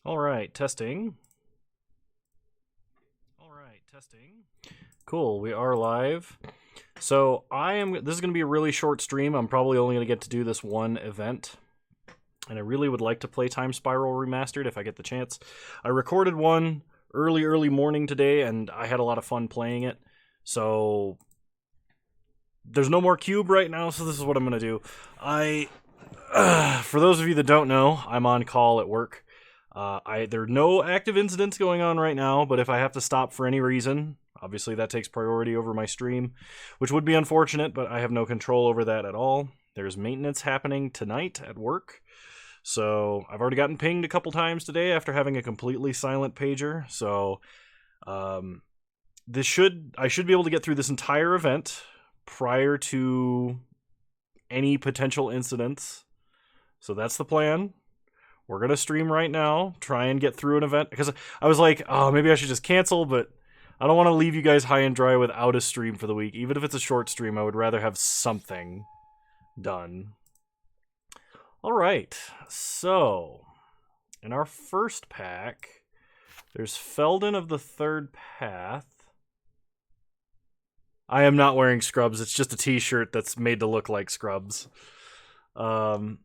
All right, testing. All right, testing. Cool, we are live. So this is going to be a really short stream. I'm probably only going to get to do this one event. And I really would like to play Time Spiral Remastered if I get the chance. I recorded one early morning today, and I had a lot of fun playing it. So there's no more cube right now, so this is what I'm going to do. For those of you that don't know, I'm on call at work. There are no active incidents going on right now, but if I have to stop for any reason, obviously that takes priority over my stream, which would be unfortunate, but I have no control over that at all. There's maintenance happening tonight at work, so I've already gotten pinged a couple times today after having a completely silent pager, so I should be able to get through this entire event prior to any potential incidents. So that's the plan. We're going to stream right now, try and get through an event. Because I was like, oh, maybe I should just cancel, but I don't want to leave you guys high and dry without a stream for the week. Even if it's a short stream, I would rather have something done. All right, so in our first pack, there's Felden of the Third Path. I am not wearing scrubs. It's just a t-shirt that's made to look like scrubs. Create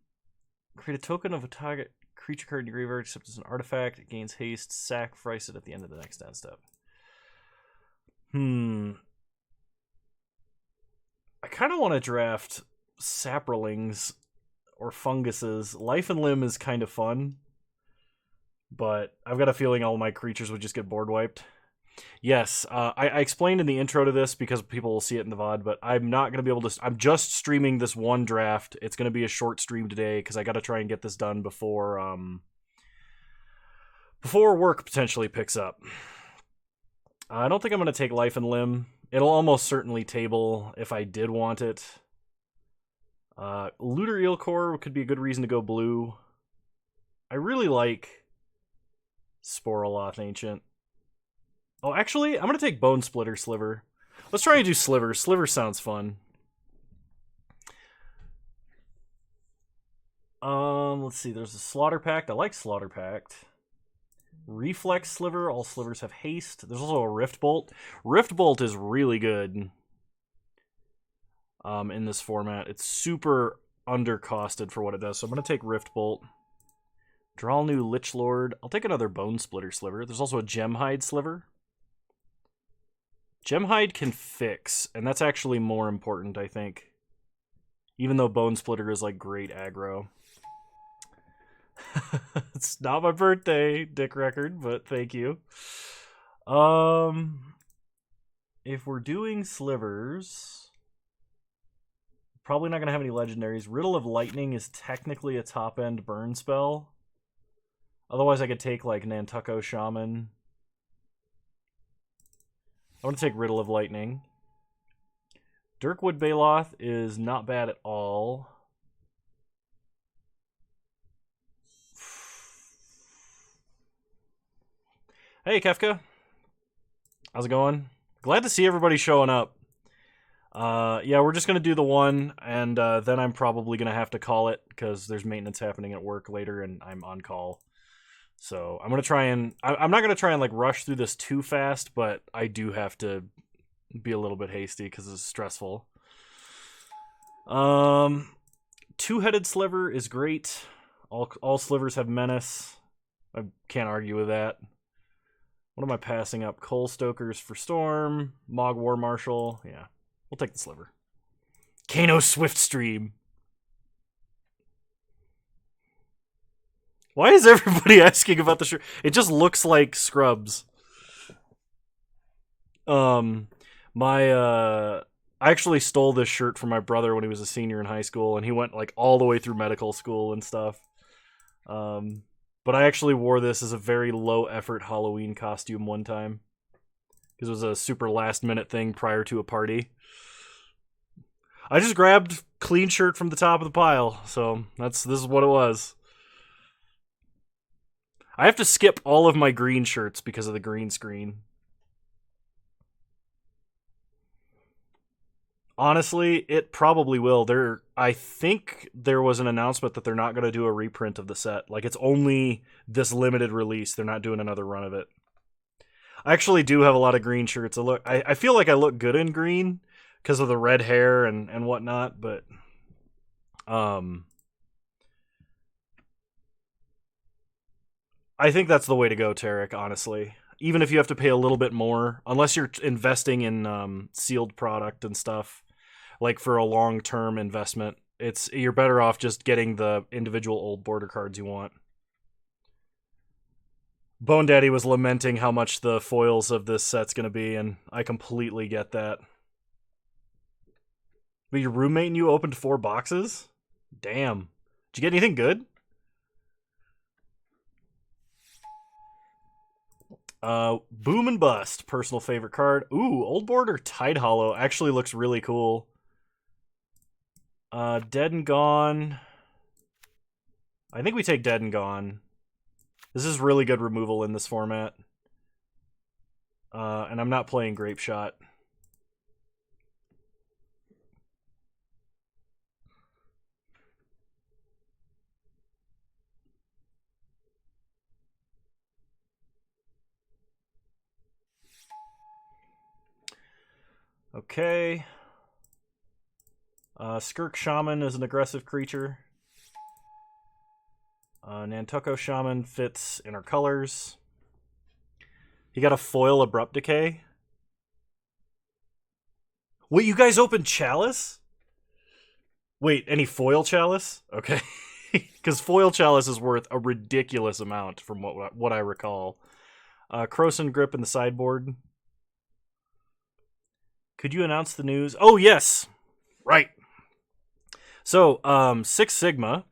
a token of a target creature card in your graveyard, except as an artifact. It gains haste. Sacrifice it at the end of the next end step. I kind of want to draft saprolings or funguses. Life and Limb is kind of fun, but I've got a feeling all my creatures would just get board wiped. Yes, I explained in the intro to this because people will see it in the VOD, but I'm not going to be able to... I'm just streaming this one draft. It's going to be a short stream today because I got to try and get this done before work potentially picks up. I don't think I'm going to take Life and Limb. It'll almost certainly table if I did want it. Looter Eelcore could be a good reason to go blue. I really like Sporoloth Ancient. Oh, actually, I'm going to take Bone Splitter Sliver. Let's try and do Slivers. Slivers sounds fun. Let's see. There's a Slaughter Pact. I like Slaughter Pact. Reflex Sliver. All slivers have haste. There's also a Rift Bolt. Rift Bolt is really good in this format. It's super undercosted for what it does, so I'm going to take Rift Bolt. Draw a new Lich Lord. I'll take another Bone Splitter Sliver. There's also a Gemhide Sliver. Gemhide can fix, and that's actually more important, I think. Even though Bone Splitter is like great aggro. It's not my birthday, Dick Record, but thank you. If we're doing slivers, probably not going to have any legendaries. Riddle of Lightning is technically a top-end burn spell. Otherwise, I could take like Nantucko Shaman. I want to take Riddle of Lightning. Dirkwood Baloth is not bad at all. Hey, Kefka. How's it going? Glad to see everybody showing up. Yeah, we're just going to do the one, and then I'm probably going to have to call it, because there's maintenance happening at work later, and I'm on call. So I'm going to try and... I'm not going to try and like rush through this too fast, but I do have to be a little bit hasty, because it's stressful. Two-headed Sliver is great. All slivers have menace. I can't argue with that. What am I passing up? Coal Stokers for Storm. Mog War Marshal. Yeah, we'll take the Sliver. Kano Swiftstream. Why is everybody asking about the shirt? It just looks like Scrubs. I actually stole this shirt from my brother when he was a senior in high school, and he went like all the way through medical school and stuff. But I actually wore this as a very low-effort Halloween costume one time. Because it was a super last-minute thing prior to a party. I just grabbed clean shirt from the top of the pile, so this is what it was. I have to skip all of my green shirts because of the green screen. Honestly, it probably will. I think there was an announcement that they're not going to do a reprint of the set. Like, it's only this limited release. They're not doing another run of it. I actually do have a lot of green shirts. I feel like I look good in green because of the red hair and whatnot, but I think that's the way to go, Tarek, honestly. Even if you have to pay a little bit more, unless you're investing in sealed product and stuff, like for a long-term investment, you're better off just getting the individual old border cards you want. Bone Daddy was lamenting how much the foils of this set's going to be, and I completely get that. But your roommate and you opened 4 boxes? Damn. Did you get anything good? Boom and Bust, personal favorite card. Ooh, Old Border Tide Hollow actually looks really cool. Dead and Gone. I think we take Dead and Gone. This is really good removal in this format. And I'm not playing Grape Shot. Okay. Skirk Shaman is an aggressive creature. Nantucko Shaman fits in our colors. He got a foil Abrupt Decay. Wait, you guys opened Chalice? Wait, any foil Chalice? Okay. Because foil Chalice is worth a ridiculous amount from what I recall. Croson Grip in the sideboard. Could you announce the news? Oh, yes! Right. So, Six Sigma,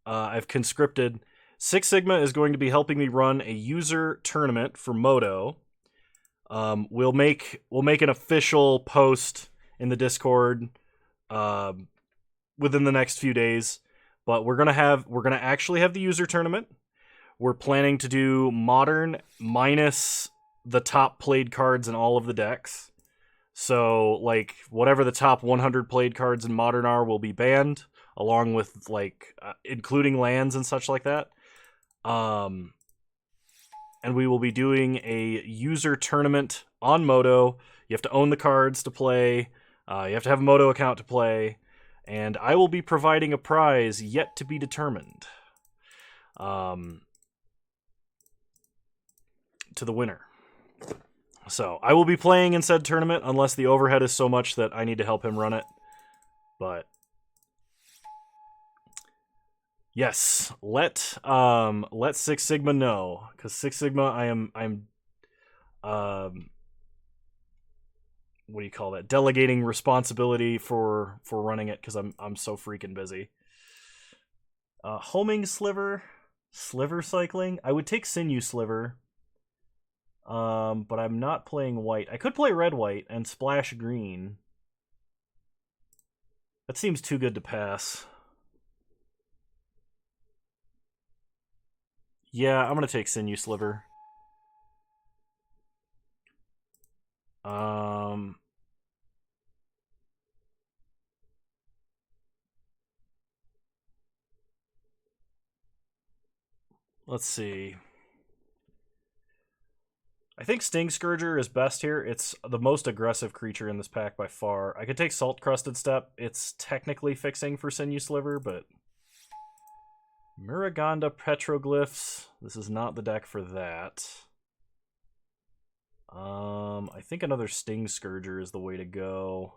I've conscripted. Six Sigma is going to be helping me run a user tournament for Moto. We'll make an official post in the Discord within the next few days. But we're gonna actually have the user tournament. We're planning to do Modern minus the top played cards in all of the decks. So, like, whatever the top 100 played cards in Modern are will be banned, along with, like, including lands and such like that. And we will be doing a user tournament on Moto. You have to own the cards to play. You have to have a Moto account to play. And I will be providing a prize yet to be determined to the winner. So, I will be playing in said tournament unless the overhead is so much that I need to help him run it. But yes, let Six Sigma know, because Six Sigma, I'm what do you call that? Delegating responsibility for running it because I'm so freaking busy. Homing Sliver Cycling. I would take Sinew Sliver. But I'm not playing white. I could play red-white and splash green. That seems too good to pass. Yeah, I'm gonna take Sinew Sliver. Let's see. I think Sting Scourger is best here. It's the most aggressive creature in this pack by far. I could take Salt Crusted Step. It's technically fixing for Sinew Sliver, but Muragonda Petroglyphs. This is not the deck for that. I think another Sting Scourger is the way to go.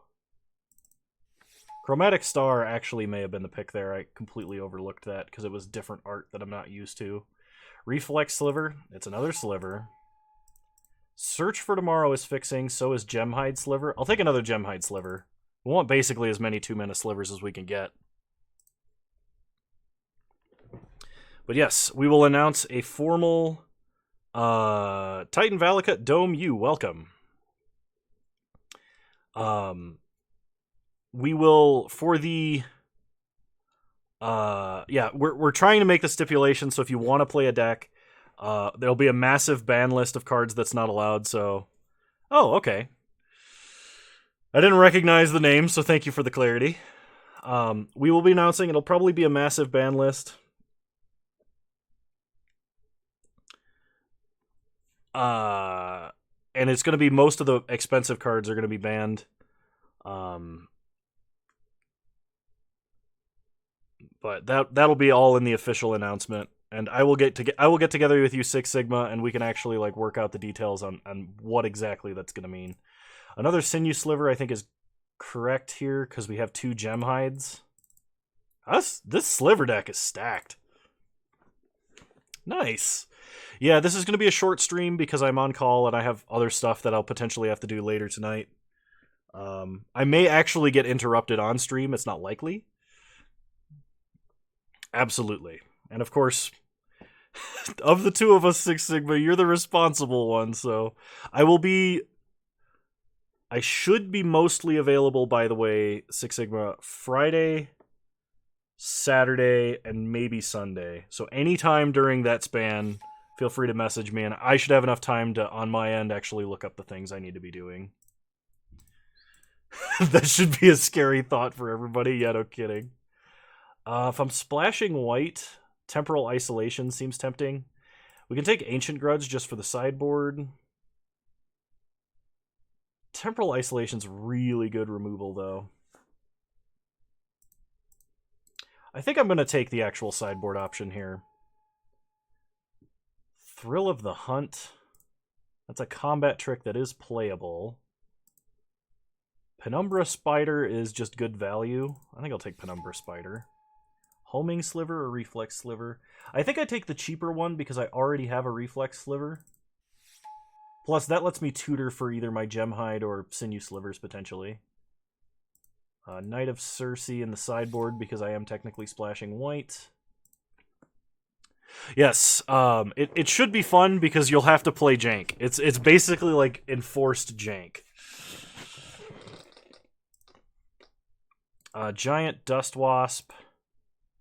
Chromatic Star actually may have been the pick there. I completely overlooked that because it was different art that I'm not used to. Reflex Sliver. It's another Sliver. Search for Tomorrow is fixing, so is Gemhide Sliver. I'll take another Gemhide Sliver. We want basically as many 2-mana slivers as we can get. But yes, we will announce a formal Titan Valakut Dome U. Welcome. We will, for the... we're trying to make the stipulation, so if you want to play a deck... there'll be a massive ban list of cards that's not allowed, so... Oh, okay. I didn't recognize the name, so thank you for the clarity. We will be announcing, it'll probably be a massive ban list. And it's going to be most of the expensive cards are going to be banned. But that'll be all in the official announcement, and I will get together with you, Six Sigma, and we can actually like work out the details on what exactly that's going to mean. Another sinew sliver, I think, is correct here because we have 2 gem hides. This sliver deck is stacked. Nice. Yeah, this is going to be a short stream because I'm on call and I have other stuff that I'll potentially have to do later tonight. I may actually get interrupted on stream. It's not likely. Absolutely. And of course, of the 2 of us, Six Sigma, you're the responsible one, so I should be mostly available, by the way, Six Sigma, Friday, Saturday, and maybe Sunday. So anytime during that span, feel free to message me, and I should have enough time to, on my end, actually look up the things I need to be doing. That should be a scary thought for everybody. Yeah, no kidding. If I'm splashing white, Temporal Isolation seems tempting. We can take Ancient Grudge just for the sideboard. Temporal Isolation's really good removal, though. I think I'm going to take the actual sideboard option here. Thrill of the Hunt. That's a combat trick that is playable. Penumbra Spider is just good value. I think I'll take Penumbra Spider. Homing Sliver or Reflex Sliver? I think I take the cheaper one because I already have a Reflex Sliver. Plus, that lets me tutor for either my Gem Hide or Sinew Slivers, potentially. Knight of Circe in the sideboard because I am technically splashing white. Yes, it should be fun because you'll have to play jank. It's basically like enforced jank. Giant Dust Wasp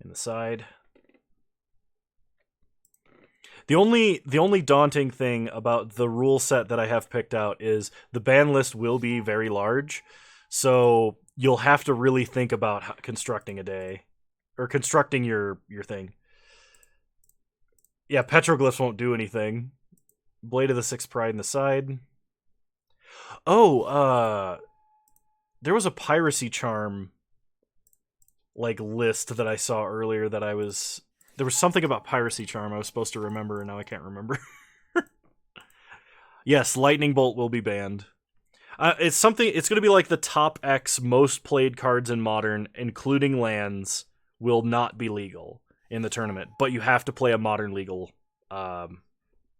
in the side. The only daunting thing about the rule set that I have picked out is the ban list will be very large, so you'll have to really think about constructing a day or constructing your thing. Yeah, petroglyphs won't do anything. Blade of the Sixth Pride in the side. Oh, there was a piracy charm like list that I saw earlier that there was something about piracy charm I was supposed to remember and now I can't remember. Yes, Lightning Bolt will be banned. It's going to be like the top X most played cards in Modern, including lands, will not be legal in the tournament, but you have to play a Modern legal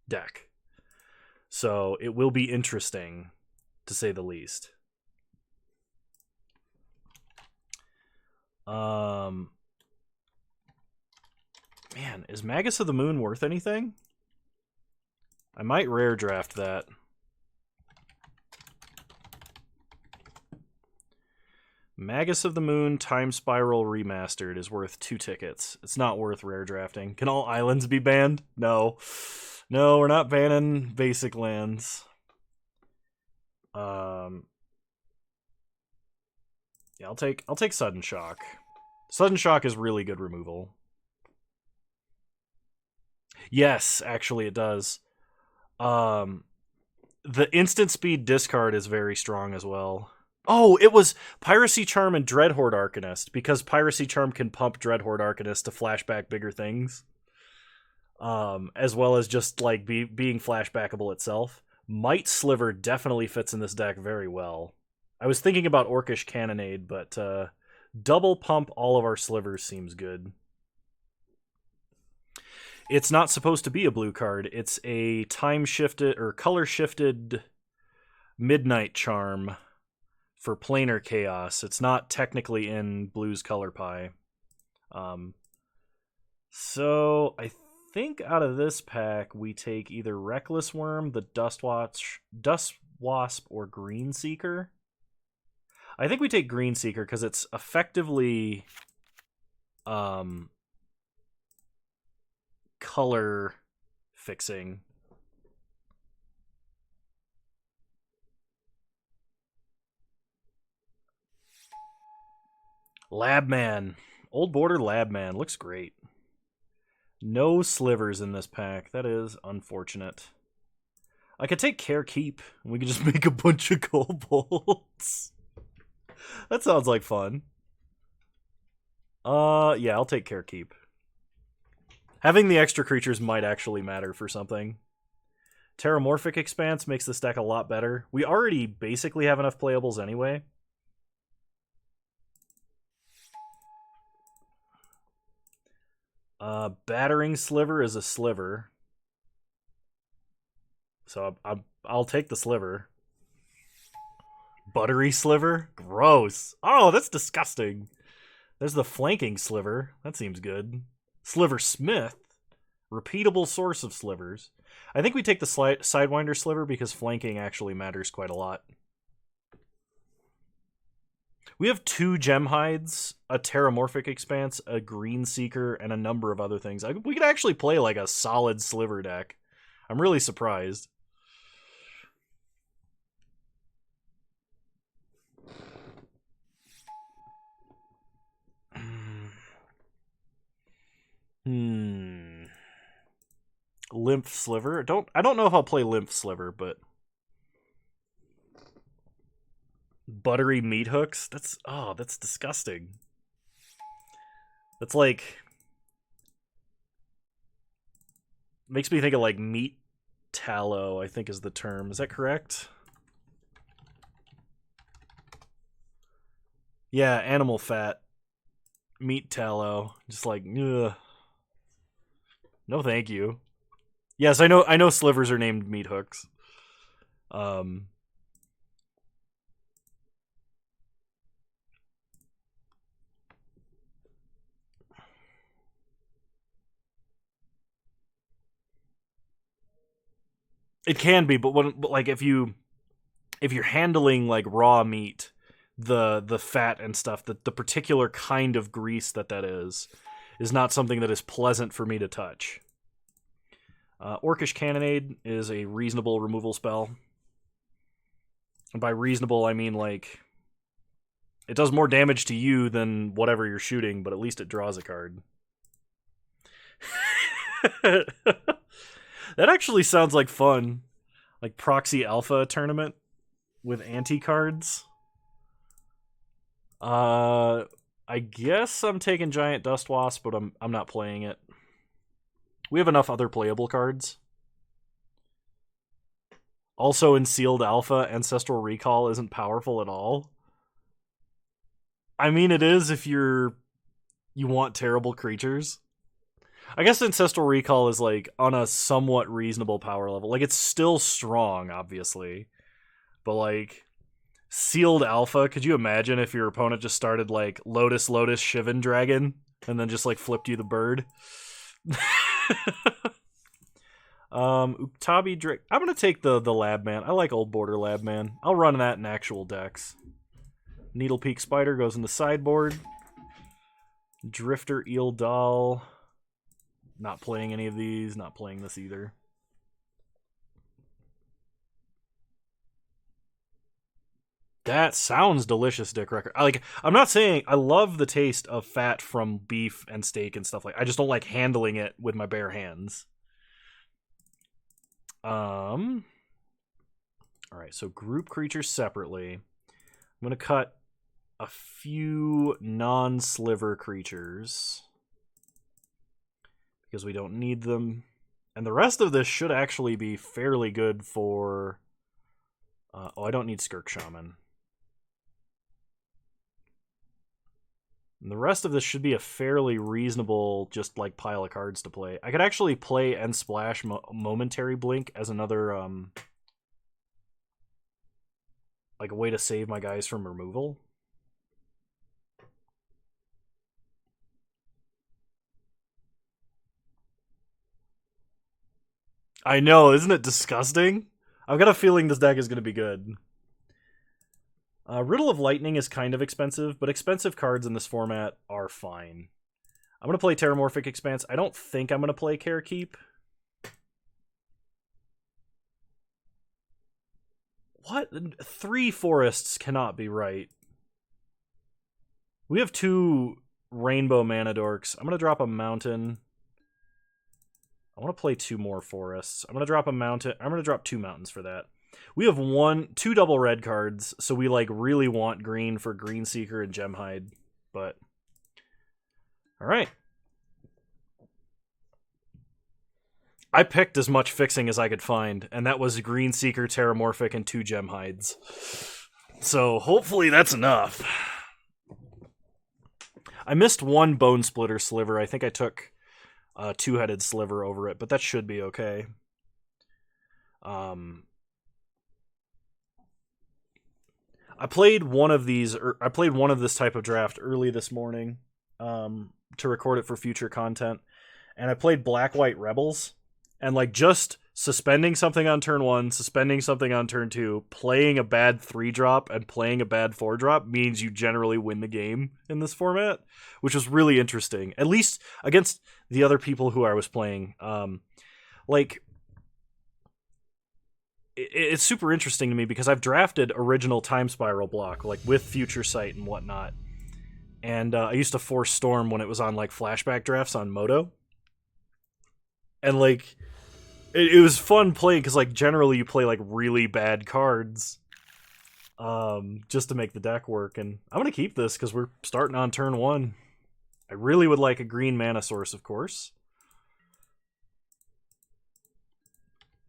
deck. So it will be interesting, to say the least. Man, is Magus of the Moon worth anything? I might rare draft that. Magus of the Moon Time Spiral Remastered is worth 2 tickets. It's not worth rare drafting. Can all islands be banned? No. No, we're not banning basic lands. Yeah, I'll take Sudden Shock. Sudden Shock is really good removal. Yes, actually it does. The instant speed discard is very strong as well. Oh, it was Piracy Charm and Dreadhorde Arcanist, because Piracy Charm can pump Dreadhorde Arcanist to flashback bigger things. As well as just like being flashbackable itself. Might Sliver definitely fits in this deck very well. I was thinking about Orcish Cannonade, but double pump all of our slivers seems good. It's not supposed to be a blue card. It's a time-shifted or color-shifted Midnight Charm for planar chaos. It's not technically in Blue's Color Pie. So I think out of this pack, we take either Reckless Worm, the Dust Wasp, or Green Seeker. I think we take Green Seeker because it's effectively color fixing. Labman. Old Border Labman. Looks great. No slivers in this pack. That is unfortunate. I could take Care Keep. And we could just make a bunch of kobolds. That sounds like fun. Yeah, I'll take Care Keep. Having the extra creatures might actually matter for something. Terramorphic Expanse makes this deck a lot better. We already basically have enough playables anyway. Battering Sliver is a sliver. So I'll take the sliver. Buttery Sliver? Gross. Oh, that's disgusting. There's the Flanking Sliver. That seems good. Sliver Smith. Repeatable source of slivers. I think we take the Sidewinder Sliver because flanking actually matters quite a lot. We have 2 Gem Hides, a Terramorphic Expanse, a Green Seeker, and a number of other things. We could actually play like a solid sliver deck. I'm really surprised. Lymph Sliver. I don't know if I'll play Lymph Sliver, but buttery meat hooks. That's disgusting. That's like makes me think of like meat tallow, I think is the term. Is that correct? Yeah, animal fat. Meat tallow. Just like, ugh. No thank you. Yes, I know slivers are named meat hooks. It can be, but like if you're handling like raw meat, the fat and stuff, the particular kind of grease that is not something that is pleasant for me to touch. Orcish Cannonade is a reasonable removal spell. And by reasonable, I mean like it does more damage to you than whatever you're shooting, but at least it draws a card. That actually sounds like fun. Like Proxy Alpha tournament with anti-cards. I guess I'm taking Giant Dust Wasp, but I'm not playing it. We have enough other playable cards. Also in Sealed Alpha, Ancestral Recall isn't powerful at all. I mean, it is if you want terrible creatures. I guess Ancestral Recall is like on a somewhat reasonable power level. Like it's still strong, obviously. But like Sealed Alpha, could you imagine if your opponent just started like Lotus Shivan Dragon and then just like flipped you the bird? Uktabi Drake. I'm gonna take the Labman. I like Old Border Labman. I'll run that in actual decks. Needle Peak Spider goes in the sideboard. Drifter Eel Doll. Not playing any of these. Not playing this either. That sounds delicious, Dick Record. I'm not saying I love the taste of fat from beef and steak and stuff like. I just don't like handling it with my bare hands. All right, so group creatures separately. I'm gonna cut a few non-sliver creatures because we don't need them, and the rest of this should actually be fairly good for. Oh, I don't need Skirk Shaman. And the rest of this should be a fairly reasonable, just like pile of cards to play. I could actually play End Splash Momentary Blink as another, like a way to save my guys from removal. I know, isn't it disgusting? I've got a feeling this deck is going to be good. Riddle of Lightning is kind of expensive, but expensive cards in this format are fine. I'm going to play Terramorphic Expanse. I don't think I'm going to play Care Keep. What? 3 forests cannot be right. We have 2 rainbow mana dorks. I'm going to drop a mountain. I want to play 2 more forests. I'm going to drop a mountain. I'm going to drop 2 mountains for that. We have 2 double red cards, so we like really want green for Green Seeker and Gemhide, but all right. I picked as much fixing as I could find, and that was Green Seeker, Terramorphic, and 2 Gemhides. So hopefully that's enough. I missed 1 Bone Splitter Sliver. I think I took a 2-headed Sliver over it, but that should be okay. I played one of these. I played one of this type of draft early this morning to record it for future content, and I played Black-White Rebels, and like just suspending something on turn 1, suspending something on turn 2, playing a bad 3-drop and playing a bad 4-drop means you generally win the game in this format, which was really interesting. At least against the other people who I was playing, like. It's super interesting to me because I've drafted original Time Spiral block, like with Future Sight and whatnot. And I used to force Storm when it was on like flashback drafts on Moto. And like, it was fun playing because like generally you play like really bad cards just to make the deck work. And I'm going to keep this because we're starting on turn 1. I really would like a green mana source, of course.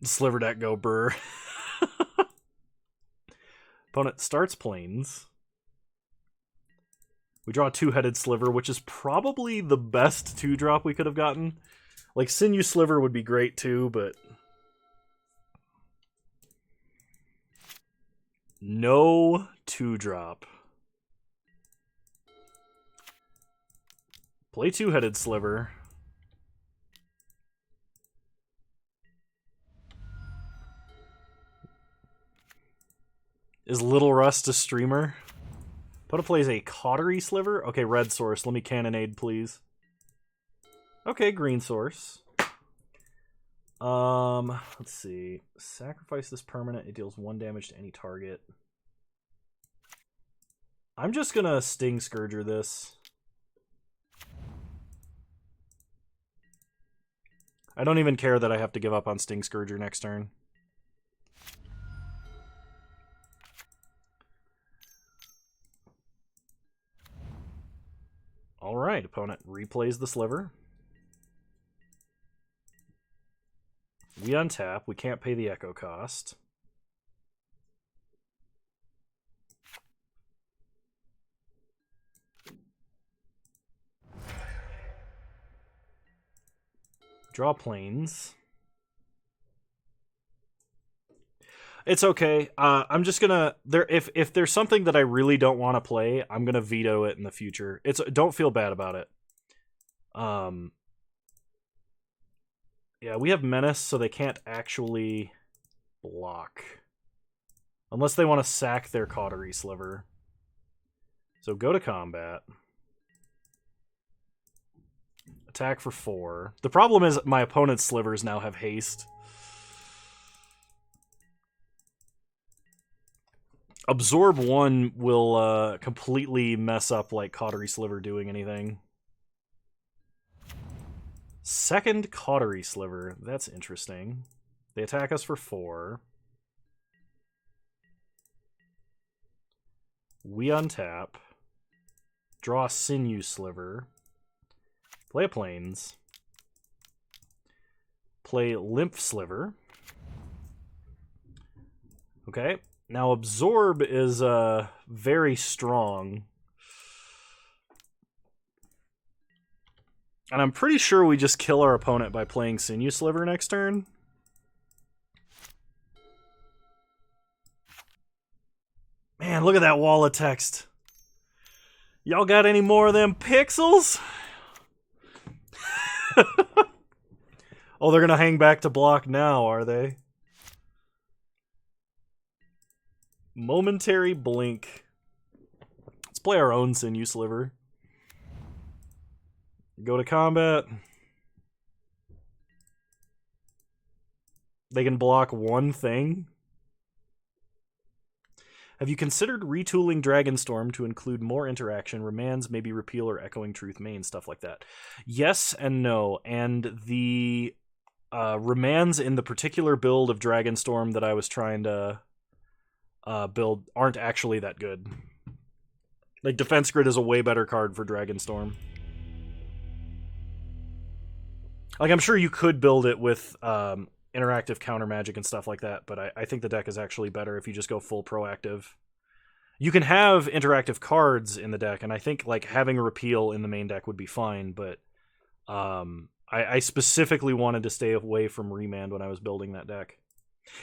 Sliver deck go burr. Opponent starts plains. We draw a 2-headed Sliver, which is probably the best 2-drop we could have gotten. Like, Sinew Sliver would be great too, but... no 2-drop. Play 2-headed Sliver. Is Little Rust a streamer? Opponent plays a Cautery Sliver. Okay, red source. Let me cannonade, please. Okay, green source. Let's see. Sacrifice this permanent. It deals 1 damage to any target. I'm just gonna Sting Scourger this. I don't even care that I have to give up on Sting Scourger next turn. Alright, opponent replays the Sliver. We untap. We can't pay the Echo cost. Draw plains. It's okay. I'm just gonna if there's something that I really don't want to play, I'm gonna veto it in the future. Don't feel bad about it. Yeah, we have Menace, so they can't actually block unless they want to sack their Cautery Sliver. So go to combat. Attack for 4. The problem is my opponent's Slivers now have haste. Absorb 1 will completely mess up like Cautery Sliver doing anything. Second Cautery Sliver. That's interesting. They attack us for 4. We untap. Draw Sinew Sliver. Play a plains. Play Lymph Sliver. Okay. Now Absorb is very strong. And I'm pretty sure we just kill our opponent by playing Sinew Sliver next turn. Man, look at that wall of text. Y'all got any more of them pixels? Oh, they're gonna hang back to block now, are they? Momentary blink. Let's play our own Sinew Sliver. Go to combat. They can block 1 thing. Have you considered retooling Dragonstorm to include more interaction, remands, maybe repeal or echoing truth main, stuff like that? Yes and no. And the remands in the particular build of Dragonstorm that I was trying to build aren't actually that good. Like, Defense Grid is a way better card for Dragonstorm. Like, I'm sure you could build it with interactive counter magic and stuff like that, but I think the deck is actually better if you just go full proactive. You can have interactive cards in the deck, and I think like having a repeal in the main deck would be fine, but I specifically wanted to stay away from remand when I was building that deck.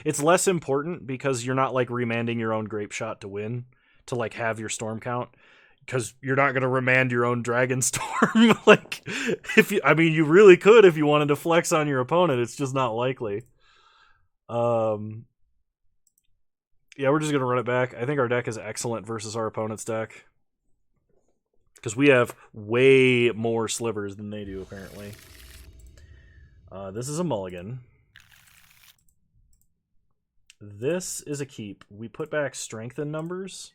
It's less important because you're not like remanding your own Grape Shot to win, to like have your storm count, because you're not going to remand your own Dragonstorm. Like, you really could if you wanted to flex on your opponent. It's just not likely. Yeah, we're just going to run it back. I think our deck is excellent versus our opponent's deck, because we have way more Slivers than they do, apparently. This is a mulligan. This is a keep. We put back Strengthen numbers.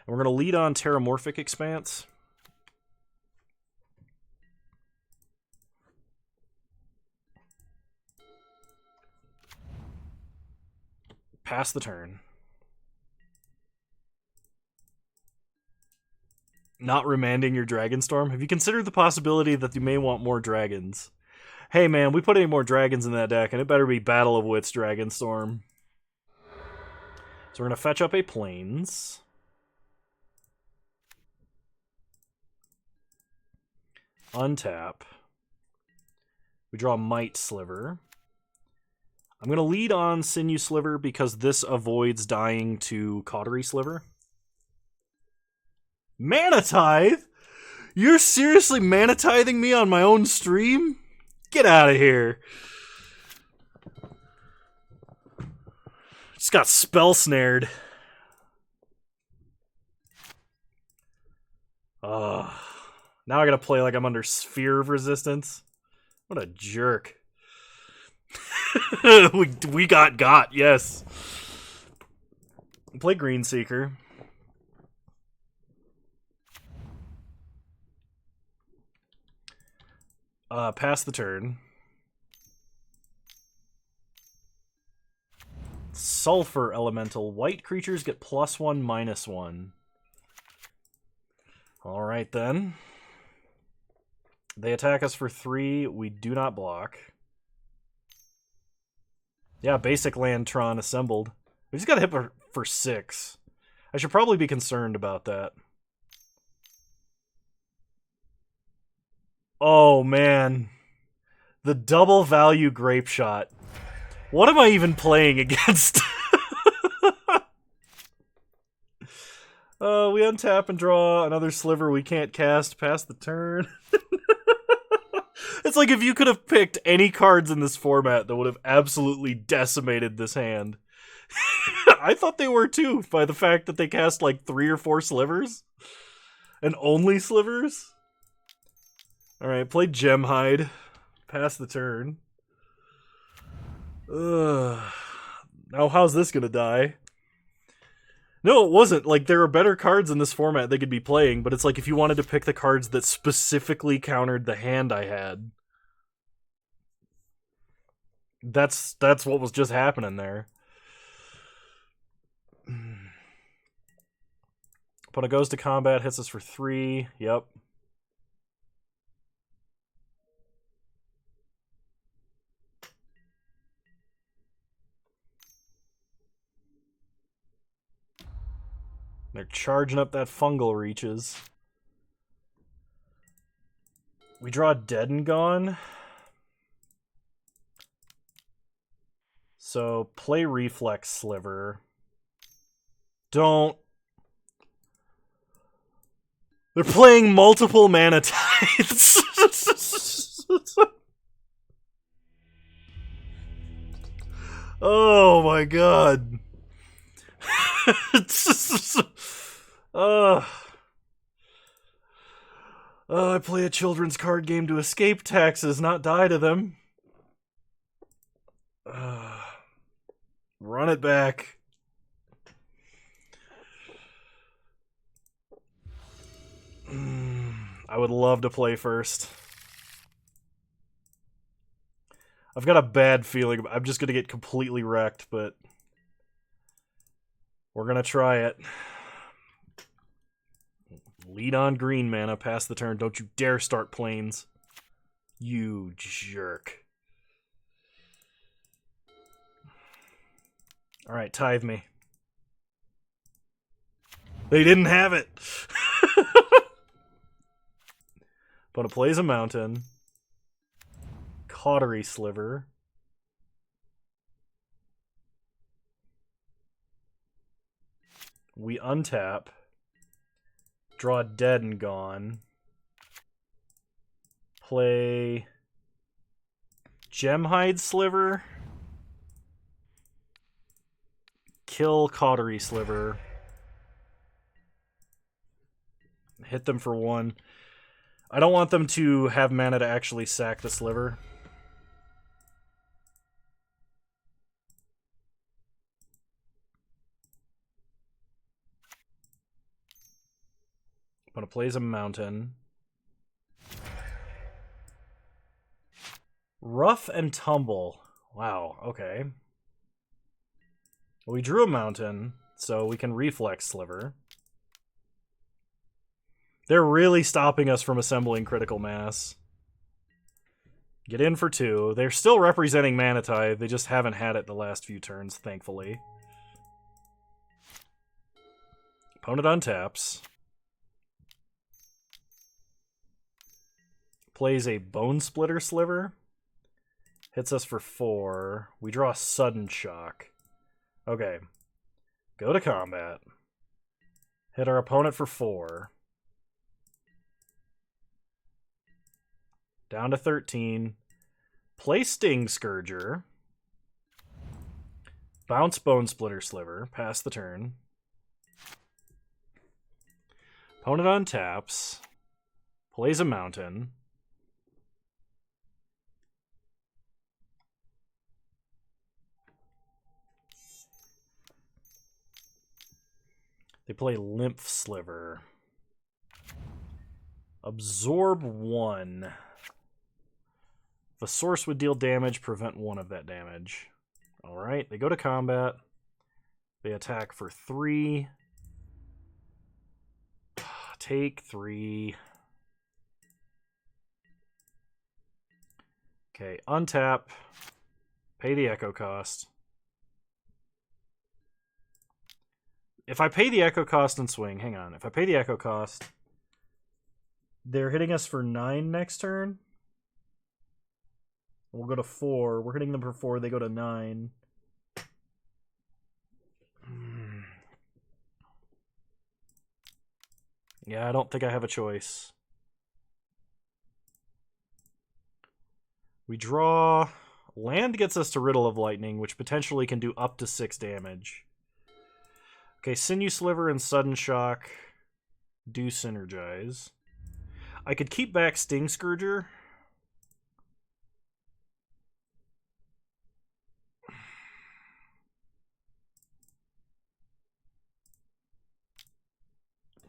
And we're going to lead on Terramorphic Expanse. Pass the turn. Not remanding your Dragonstorm? Have you considered the possibility that you may want more dragons? Hey man, we put any more dragons in that deck, and it better be Battle of Wits Dragonstorm. So we're going to fetch up a Plains. Untap. We draw Might Sliver. I'm going to lead on Sinew Sliver because this avoids dying to Cautery Sliver. Mana Tithe? You're seriously Mana Tithing me on my own stream? Get out of here. Just got Spell Snared. Now I gotta play like I'm under Sphere of Resistance. What a jerk. we got, yes. Play Greenseeker. Pass the turn. Sulfur Elemental. White creatures get +1/-1. Alright then. They attack us for 3. We do not block. Yeah, basic land Tron assembled. We just got hit for 6. I should probably be concerned about that. Oh, man. The double value Grape Shot. What am I even playing against? We untap and draw another Sliver we can't cast past the turn. It's like if you could have picked any cards in this format that would have absolutely decimated this hand. I thought they were too, by the fact that they cast like 3 or 4 Slivers. And only Slivers. Alright, play Gemhide. Pass the turn. Now how's this gonna die? No, it wasn't. Like, there are better cards in this format they could be playing, but it's like if you wanted to pick the cards that specifically countered the hand I had. That's what was just happening there. Opponent goes to combat, hits us for 3. Yep. They're charging up that Fungal Reaches. We draw Dead and Gone. So, play Reflex Sliver. Don't. They're playing multiple Mana Tides. Oh my god. I play a children's card game to escape taxes, not die to them. Run it back. I would love to play first. I've got a bad feeling. I'm just going to get completely wrecked, but we're going to try it. Lead on green mana, pass the turn. Don't you dare start planes. You jerk. Alright, tithe me. They didn't have it! Opponent plays a mountain. Cautery Sliver. We untap. Draw Dead and Gone. Play Gemhide Sliver. Kill Cautery Sliver. Hit them for 1. I don't want them to have mana to actually sack the Sliver. Opponent plays a mountain. Rough and Tumble. Wow, okay. We drew a mountain, so we can reflex Sliver. They're really stopping us from assembling critical mass. Get in for 2. They're still representing Mana Tithe. They just haven't had it the last few turns, thankfully. Opponent untaps. Plays a Bone Splitter Sliver. Hits us for 4. We draw a Sudden Shock. Okay. Go to combat. Hit our opponent for 4. Down to 13. Play Sting Scourger. Bounce Bone Splitter Sliver. Pass the turn. Opponent untaps. Plays a mountain. They play Lymph Sliver. Absorb 1. If a source would deal damage, prevent 1 of that damage. Alright, they go to combat. They attack for 3. Take 3. Okay, untap. Pay the Echo cost. If I pay the Echo cost and swing, hang on. If I pay the Echo cost, they're hitting us for 9 next turn. We'll go to 4. We're hitting them for 4. They go to 9. Yeah, I don't think I have a choice. We draw. Land gets us to Riddle of Lightning, which potentially can do up to 6 damage. Okay, Sinew Sliver and Sudden Shock do synergize. I could keep back Sting Scourger.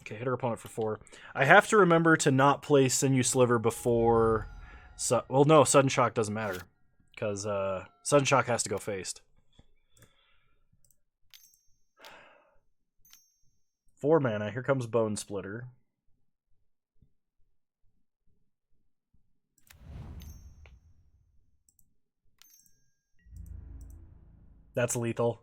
Okay, hit our opponent for 4. I have to remember to not play Sinew Sliver before... well, no, Sudden Shock doesn't matter. Because Sudden Shock has to go faced. 4 mana. Here comes Bone Splitter. That's lethal.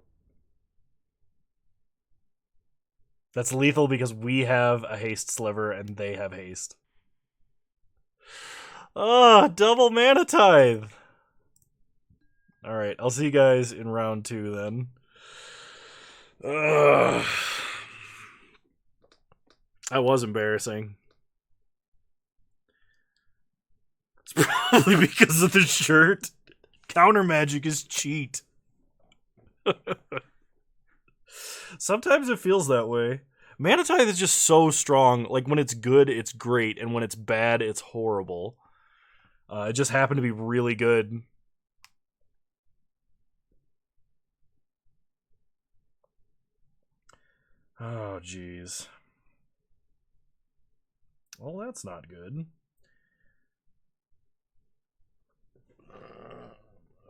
That's lethal because we have a haste sliver and they have haste. Oh, double Mana Tithe. Alright, I'll see you guys in round 2 then. Ugh. That was embarrassing. It's probably because of the shirt. Counter magic is cheat. Sometimes it feels that way. Mana Tithe is just so strong. Like, when it's good, it's great. And when it's bad, it's horrible. It just happened to be really good. Oh, jeez. Well, that's not good.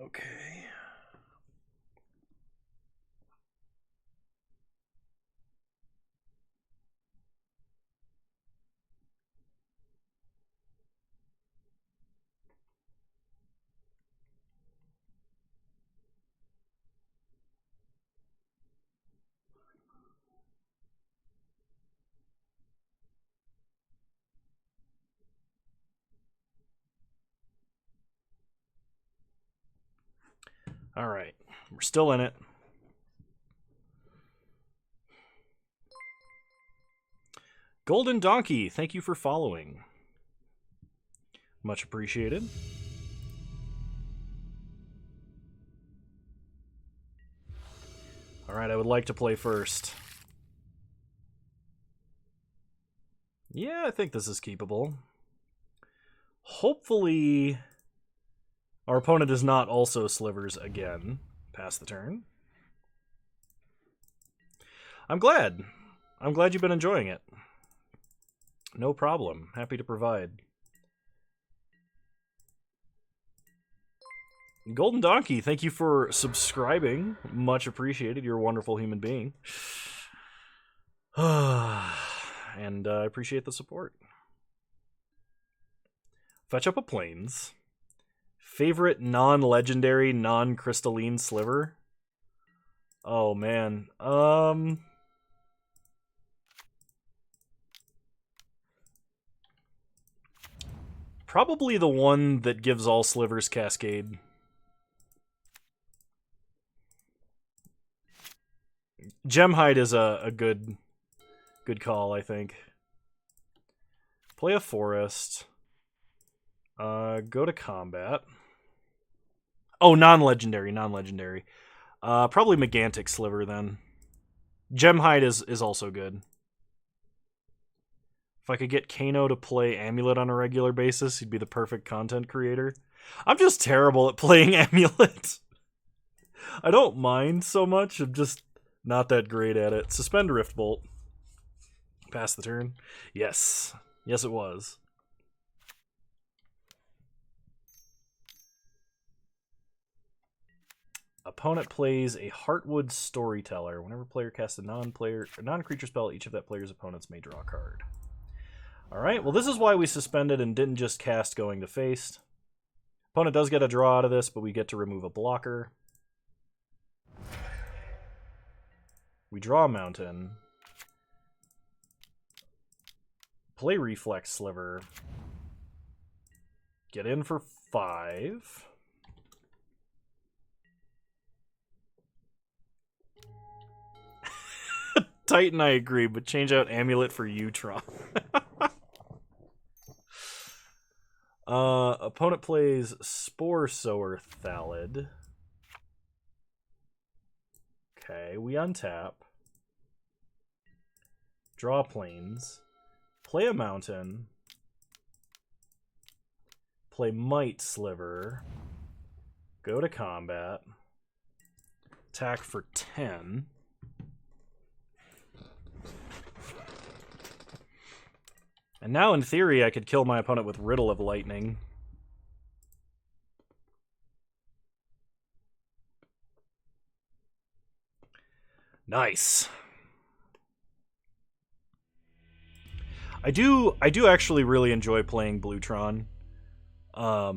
Okay. All right. We're still in it. Golden Donkey, thank you for following. Much appreciated. All right, I would like to play first. Yeah, I think this is keepable. Hopefully, our opponent is not also Slivers again. Pass the turn. I'm glad. I'm glad you've been enjoying it. No problem. Happy to provide. Golden Donkey, thank you for subscribing. Much appreciated. You're a wonderful human being. And I appreciate the support. Fetch up a Plains. Favorite non-legendary, non-crystalline sliver? Oh, man. Probably the one that gives all slivers Cascade. Gemhide is a good call, I think. Play a forest. Go to combat. Oh, non-legendary. Probably Megantic Sliver, then. Gemhide is also good. If I could get Kano to play Amulet on a regular basis, he'd be the perfect content creator. I'm just terrible at playing Amulet. I don't mind so much, I'm just not that great at it. Suspend Rift Bolt. Pass the turn. Yes. Yes, it was. Opponent plays a Heartwood Storyteller. Whenever player casts a non-creature spell, each of that player's opponents may draw a card. Alright, well this is why we suspended and didn't just cast going to face. Opponent does get a draw out of this, but we get to remove a blocker. We draw a mountain. Play Reflex Sliver. Get in for 5. Titan, I agree, but change out Amulet for Utron. Opponent plays Spore Sower Thallid. Okay, we untap. Draw Plains. Play a mountain. Play Might Sliver. Go to combat. Attack for 10. And now, in theory, I could kill my opponent with Riddle of Lightning. Nice. I do actually really enjoy playing Bluetron. I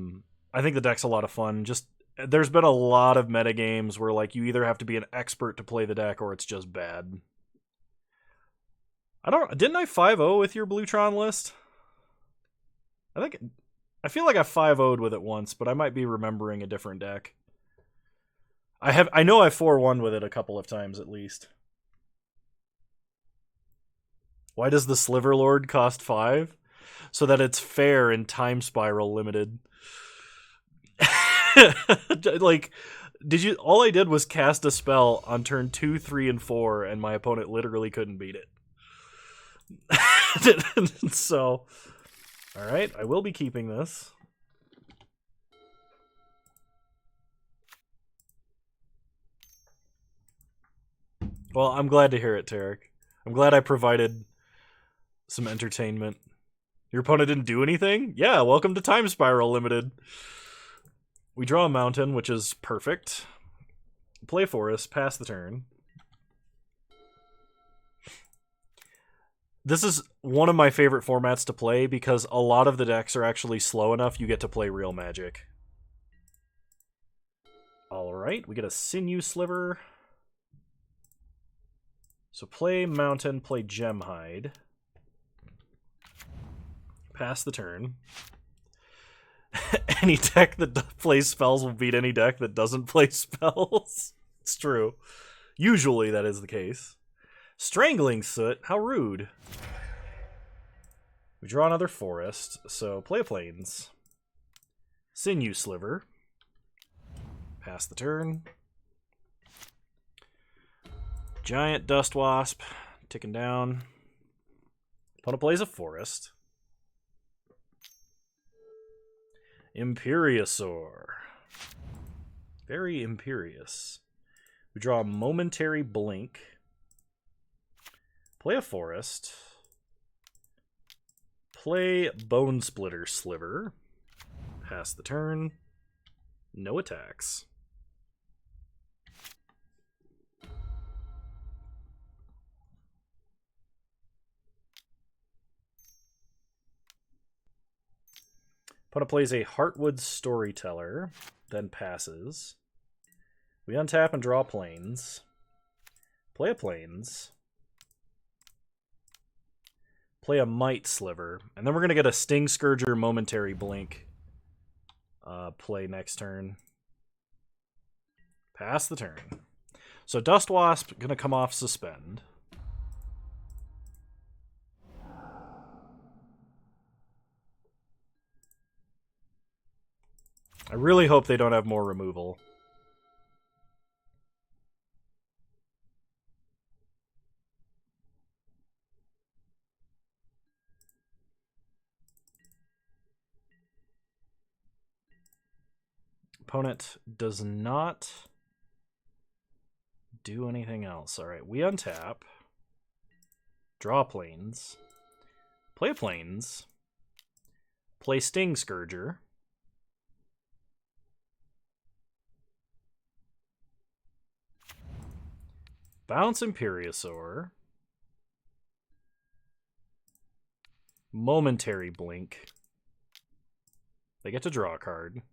think the deck's a lot of fun. Just there's been a lot of metagames where like you either have to be an expert to play the deck or it's just bad. Didn't I 5-0 with your Bluetron list? I feel like I 5-0'd with it once, but I might be remembering a different deck. I know I 4-1 with it a couple of times at least. Why does the Sliver Lord cost 5? So that it's fair in Time Spiral Limited. Like, all I did was cast a spell on turn 2, 3, and 4, and my opponent literally couldn't beat it. So, alright, I will be keeping this. Well, I'm glad to hear it, Tarek. I'm glad I provided some entertainment. Your opponent didn't do anything? Yeah, welcome to Time Spiral Limited. We draw a mountain, which is perfect. Play forest, pass the turn. This is one of my favorite formats to play because a lot of the decks are actually slow enough you get to play real Magic. Alright, we get a Sinew Sliver. So play Mountain, play Gemhide. Pass the turn. Any deck that plays spells will beat any deck that doesn't play spells. It's true. Usually that is the case. Strangling Soot, how rude. We draw another forest, so play a plains. Sinew Sliver. Pass the turn. Giant Dust Wasp, ticking down. Opponent plays a forest. Imperiosaur. Very imperious. We draw a Momentary Blink. Play a forest. Play Bone Splitter Sliver. Pass the turn. No attacks. Opponent plays a Heartwood Storyteller, then passes. We untap and draw plains. Play a plains. Play a Might Sliver. And then we're going to get a Sting Scourger Momentary Blink play next turn. Pass the turn. So Dust Wasp going to come off Suspend. I really hope they don't have more removal. Opponent does not do anything else. Alright, we untap. Draw plains. Play plains. Play Sting Scourger. Bounce Imperiosaur. Momentary Blink. They get to draw a card.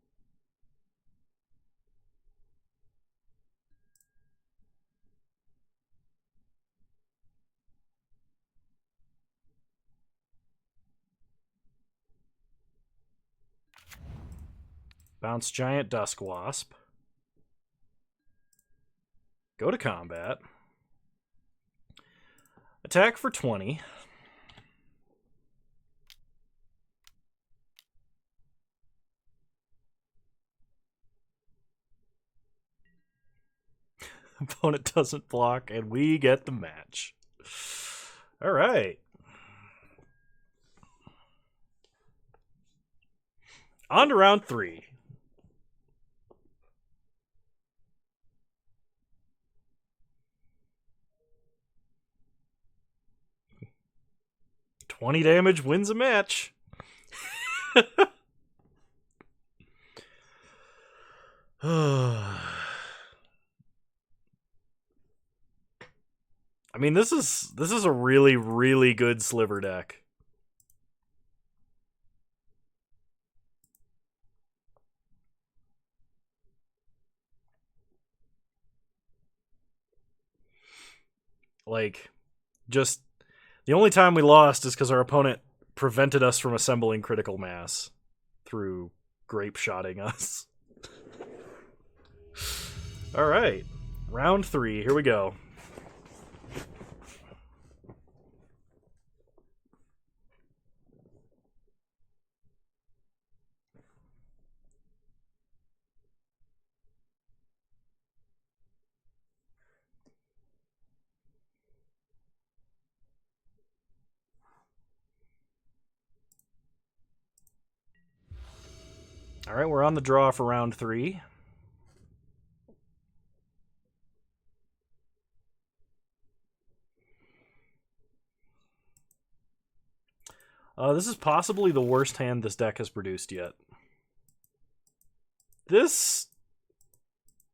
Bounce Giant Dusk Wasp. Go to combat. Attack for 20. Opponent doesn't block, and we get the match. All right. On to round 3. $20 damage wins a match. I mean, this is a really, really good Sliver deck. Like, just the only time we lost is because our opponent prevented us from assembling critical mass through grape shotting us. All right, round 3. Here we go. All right, we're on the draw for round 3. This is possibly the worst hand this deck has produced yet. This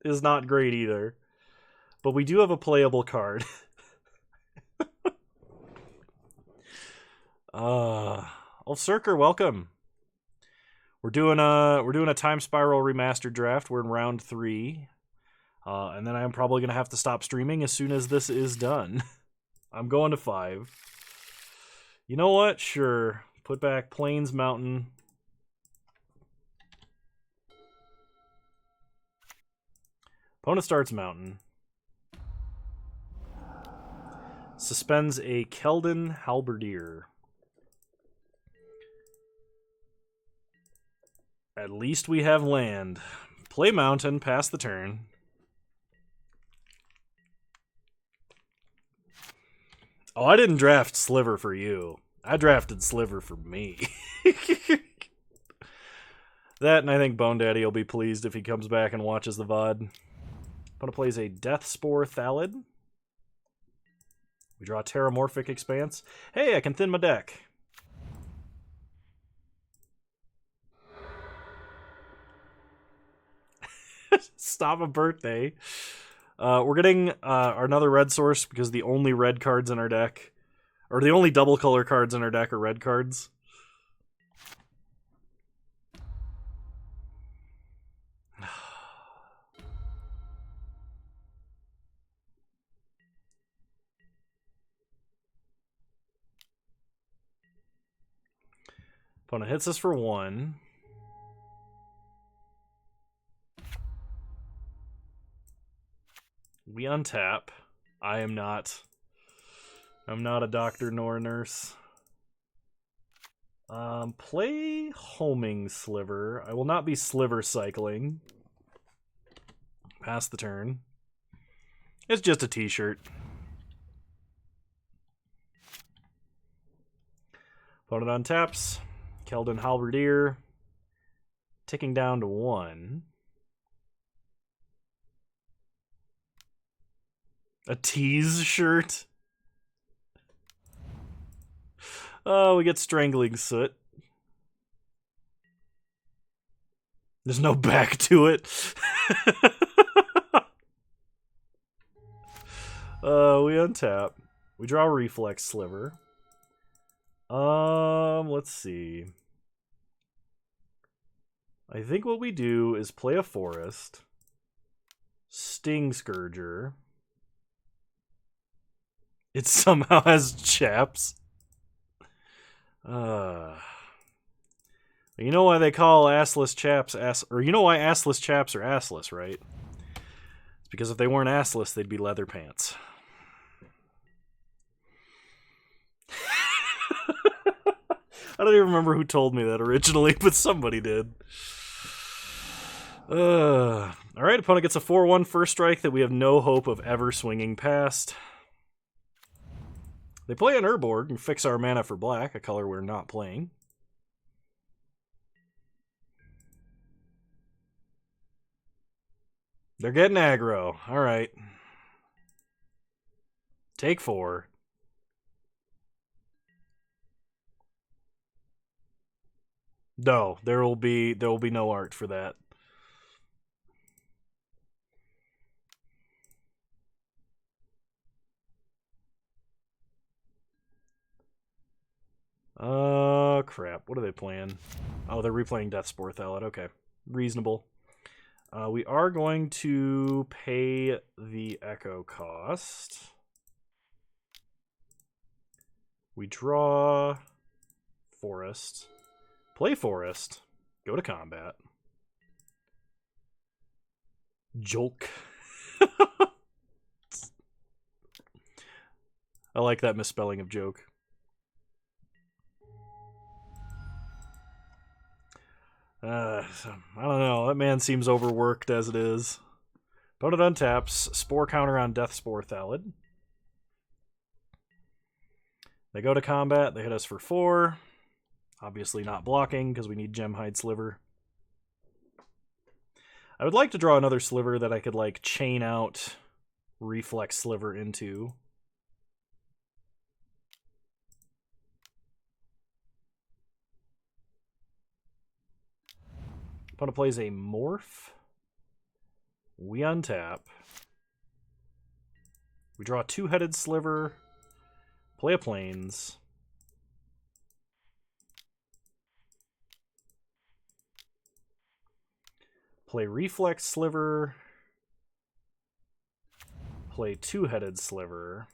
is not great either. But we do have a playable card. Ulfsirker, welcome. We're doing a Time Spiral Remastered draft. We're in round 3. And then I'm probably gonna have to stop streaming as soon as this is done. I'm going to 5. You know what? Sure. Put back Plains Mountain. Opponent starts Mountain. Suspends a Keldon Halberdier. At least we have land. Play Mountain, pass the turn. Oh, I didn't draft Sliver for you. I drafted Sliver for me. That, and I think Bone Daddy will be pleased if he comes back and watches the VOD. Opponent plays a Death Spore Thallid. We draw a Terramorphic Expanse. Hey, I can thin my deck. Stop a birthday. We're getting another red source because the only red cards in our deck, or the only double color cards in our deck are red cards. Opponent hits us for 1. We untap. I'm not a doctor nor a nurse. Play Homing Sliver. I will not be Sliver cycling. Pass the turn. It's just a t-shirt. Opponent untaps. Keldon Halberdier. Ticking down to 1. A tease shirt. Oh, we get Strangling Soot. There's no back to it. We untap. We draw a Reflex Sliver. Let's see. I think what we do is play a Forest. Sting Scourger. It somehow has chaps. You know why they call assless chaps or you know why assless chaps are assless, right? It's because if they weren't assless, they'd be leather pants. I don't even remember who told me that originally, but somebody did. Alright, opponent gets a 4/1 first strike that we have no hope of ever swinging past. They play an Urborg and fix our mana for black, a color we're not playing. They're getting aggro. Alright. Take 4. No, there will be no art for that. Crap. What are they playing? Oh, they're replaying Deathspore Thallid. Okay. Reasonable. We are going to pay the Echo cost. We draw Forest. Play Forest. Go to combat. Jolk. I like that misspelling of joke. I don't know. That man seems overworked as it is. Opponent untaps. Spore counter on Deathspore Thallid. They go to combat. They hit us for 4. Obviously not blocking because we need Gemhide Sliver. I would like to draw another Sliver that I could like chain out Reflex Sliver into. Opponent plays a morph. We untap. We draw a two-headed sliver. Play a plains. Play reflex sliver. Play two-headed sliver.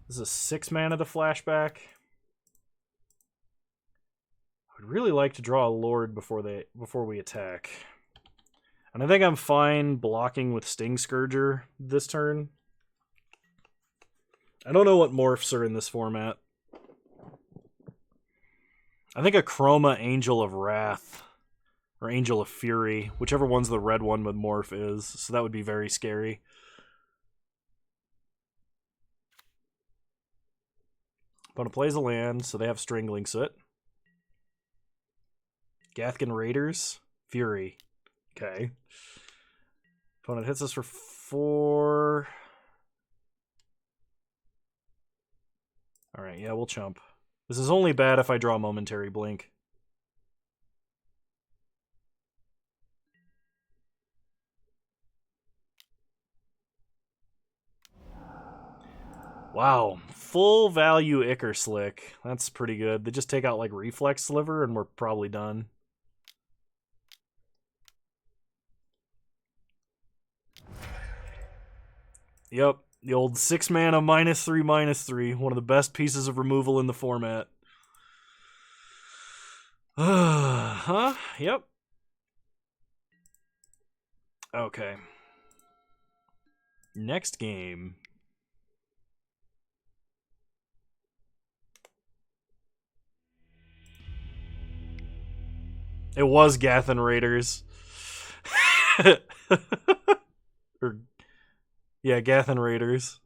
This is a 6 mana to flashback. I'd really like to draw a Lord before we attack. And I think I'm fine blocking with Sting Scourger this turn. I don't know what morphs are in this format. I think a Chroma Angel of Wrath or Angel of Fury, whichever one's the red one with morph is, so that would be very scary. Opponent plays a land, so they have Strangling Soot. Gathkin Raiders, Fury. Okay. Opponent hits us for 4. Alright, yeah, we'll chump. This is only bad if I draw Momentary Blink. Wow, full value Ichor Slick. That's pretty good. They just take out like Reflex Sliver and we're probably done. Yep, the old 6 mana -3/-3. One of the best pieces of removal in the format. Yep. Okay. Next game. It was Gathan Raiders. Or, yeah, Gathan Raiders.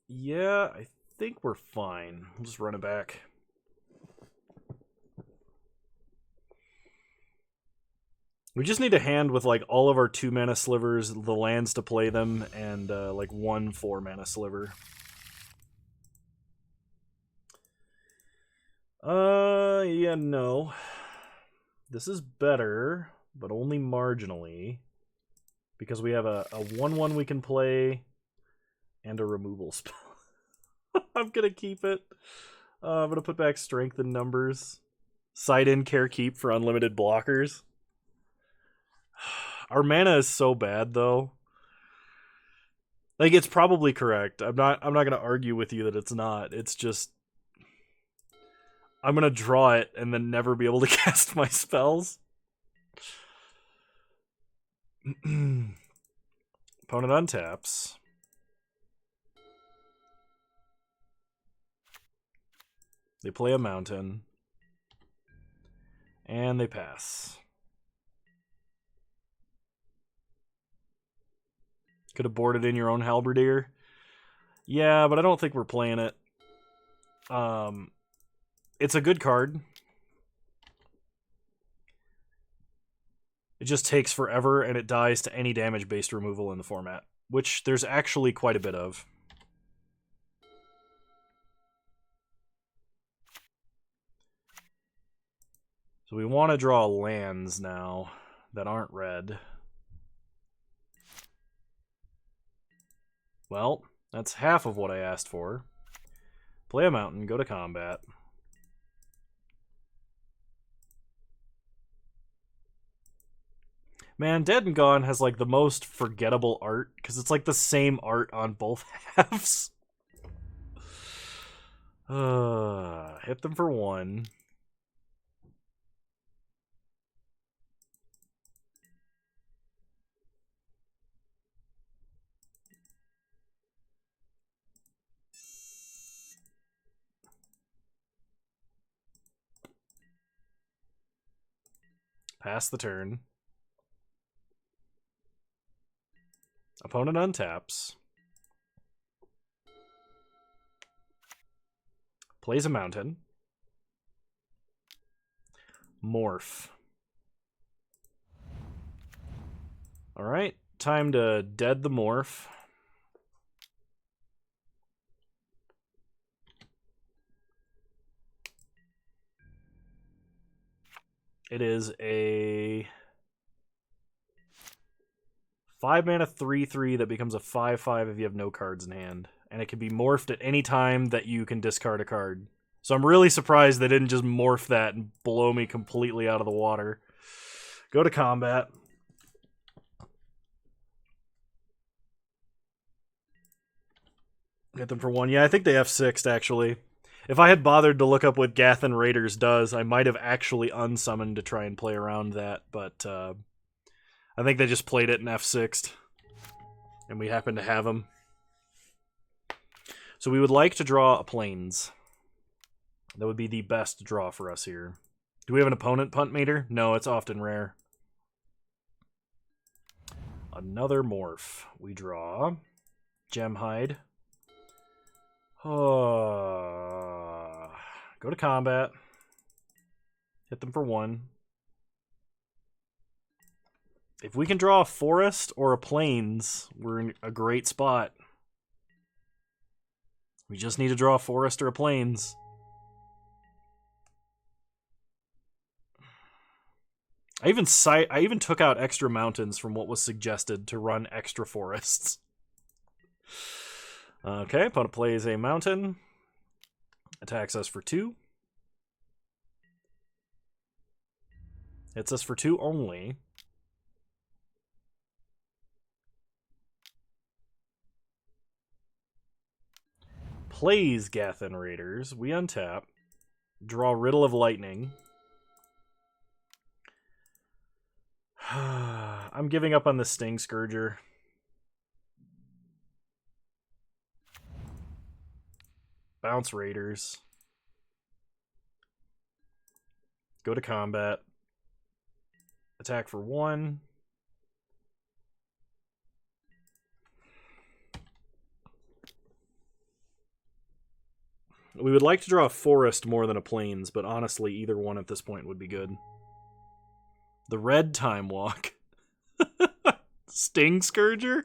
Yeah, I think we're fine. We'll just run it back. We just need a hand with like all of our 2 mana slivers, the lands to play them, and like 1 4 mana sliver. Yeah, no. This is better, but only marginally. Because we have a 1/1 we can play and a removal spell. I'm gonna keep it. I'm gonna put back Strength in Numbers. Side in Care Keep for unlimited blockers. Our mana is so bad though. Like, it's probably correct. I'm not gonna argue with you that it's not. It's just I'm gonna draw it and then never be able to cast my spells. Opponent untaps. They play a mountain. And they pass. Could have boarded in your own Halberdier. Yeah, but I don't think we're playing it. It's a good card. It just takes forever, and it dies to any damage-based removal in the format, which there's actually quite a bit of. So we want to draw lands now that aren't red. Well, that's half of what I asked for. Play a mountain, go to combat. Man, Dead and Gone has like the most forgettable art because it's like the same art on both halves. Hit them for 1. Pass the turn. Opponent untaps. Plays a mountain. Morph. Alright, time to dead the morph. It is a 5-mana 3/3 that becomes a 5/5 if you have no cards in hand. And it can be morphed at any time that you can discard a card. So I'm really surprised they didn't just morph that and blow me completely out of the water. Go to combat. Hit them for 1. Yeah, I think they F6'd, actually. If I had bothered to look up what Gathan Raiders does, I might have actually unsummoned to try and play around that, but I think they just played it in F6'd, and we happened to have them. So we would like to draw a Plains. That would be the best draw for us here. Do we have an opponent punt meter? No, it's often rare. Another morph. We draw Gemhide. Go to combat. Hit them for 1. If we can draw a forest or a plains, we're in a great spot. We just need to draw a forest or a plains. I even took out extra mountains from what was suggested to run extra forests. Okay, opponent plays a mountain. Attacks us for 2. Hits us for 2 only. Plays Gathan Raiders. We untap. Draw Riddle of Lightning. I'm giving up on the Sting Scourger. Bounce Raiders. Go to combat. Attack for 1. We would like to draw a forest more than a plains, but honestly, either one at this point would be good. The red Time Walk. Sting Scourger?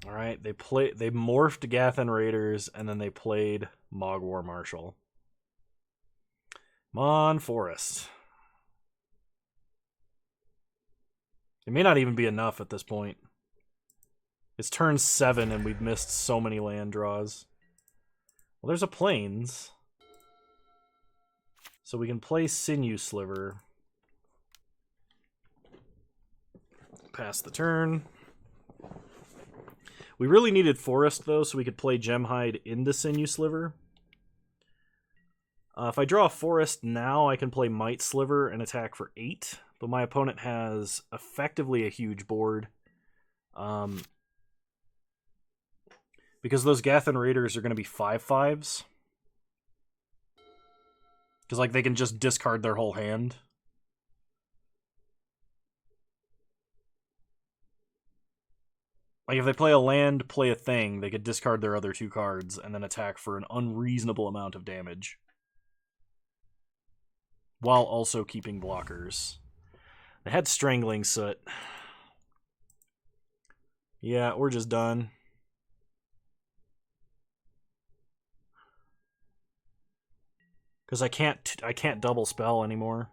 All right, they morphed Gathan Raiders, and then they played Mogwar Marshal. Mon Forest. It may not even be enough at this point. It's turn 7, and we've missed so many land draws. Well, there's a Plains. So we can play Sinew Sliver. Pass the turn. We really needed Forest, though, so we could play Gemhide into Sinew Sliver. If I draw a Forest now, I can play Might Sliver and attack for 8. But my opponent has effectively a huge board. Because those Gathan Raiders are going to be 5/5s. Because, like, they can just discard their whole hand. Like, if they play a land, play a thing, they could discard their other 2 cards and then attack for an unreasonable amount of damage. While also keeping blockers. They had Strangling Soot. Yeah, we're just done. Because I can't double spell anymore.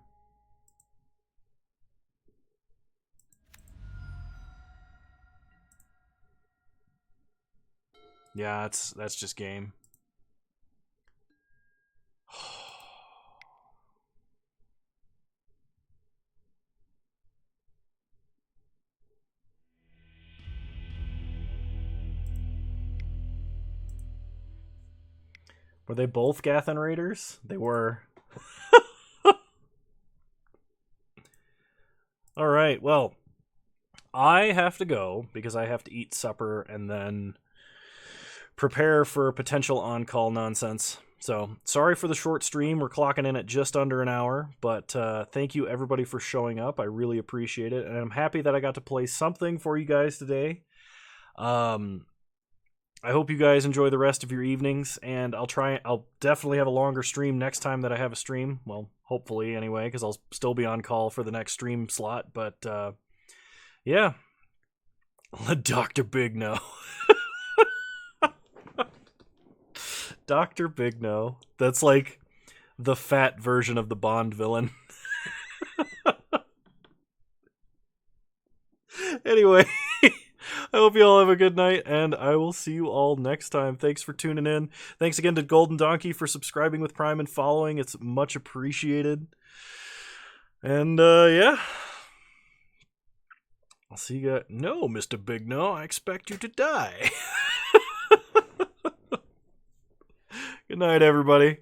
Yeah, that's just game. Were they both Gathan Raiders? They were. All right. right. Well, I have to go because I have to eat supper and then prepare for potential on-call nonsense. So, sorry for the short stream. We're clocking in at just under an hour, but thank you everybody for showing up. I really appreciate it, and I'm happy that I got to play something for you guys today. I hope you guys enjoy the rest of your evenings, and I'll definitely have a longer stream next time that I have a stream. Well, hopefully anyway, because I'll still be on call for the next stream slot, but yeah. Let Dr. Big know. Dr. Big No. That's like the fat version of the Bond villain. Anyway, I hope you all have a good night, and I will see you all next time. Thanks for tuning in. Thanks again to Golden Donkey for subscribing with Prime and following. It's much appreciated. And, yeah. I'll see you guys. No, Mr. Big No, I expect you to die. Good night, everybody.